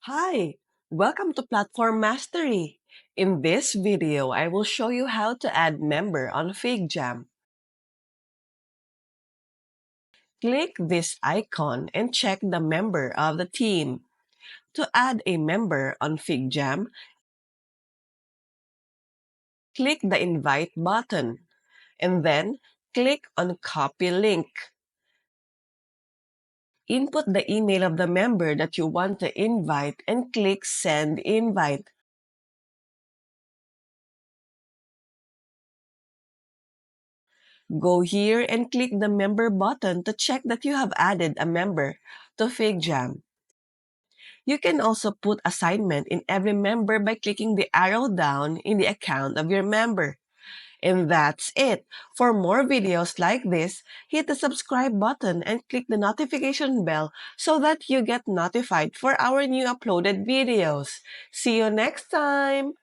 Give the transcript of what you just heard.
Hi, welcome to Platform Mastery. In this video, I will show you how to add member on Figjam. Click this icon and check the member of the team. To add a member on Figjam, click the invite button and then click on copy link. Input the email of the member that you want to invite and click send invite. Go here and click the member button to check that you have added a member to Figjam. You can also put assignment in every member by clicking the arrow down in the account of your member. And that's it. For more videos like this, hit the subscribe button and click the notification bell so that you get notified for our new uploaded videos. See you next time!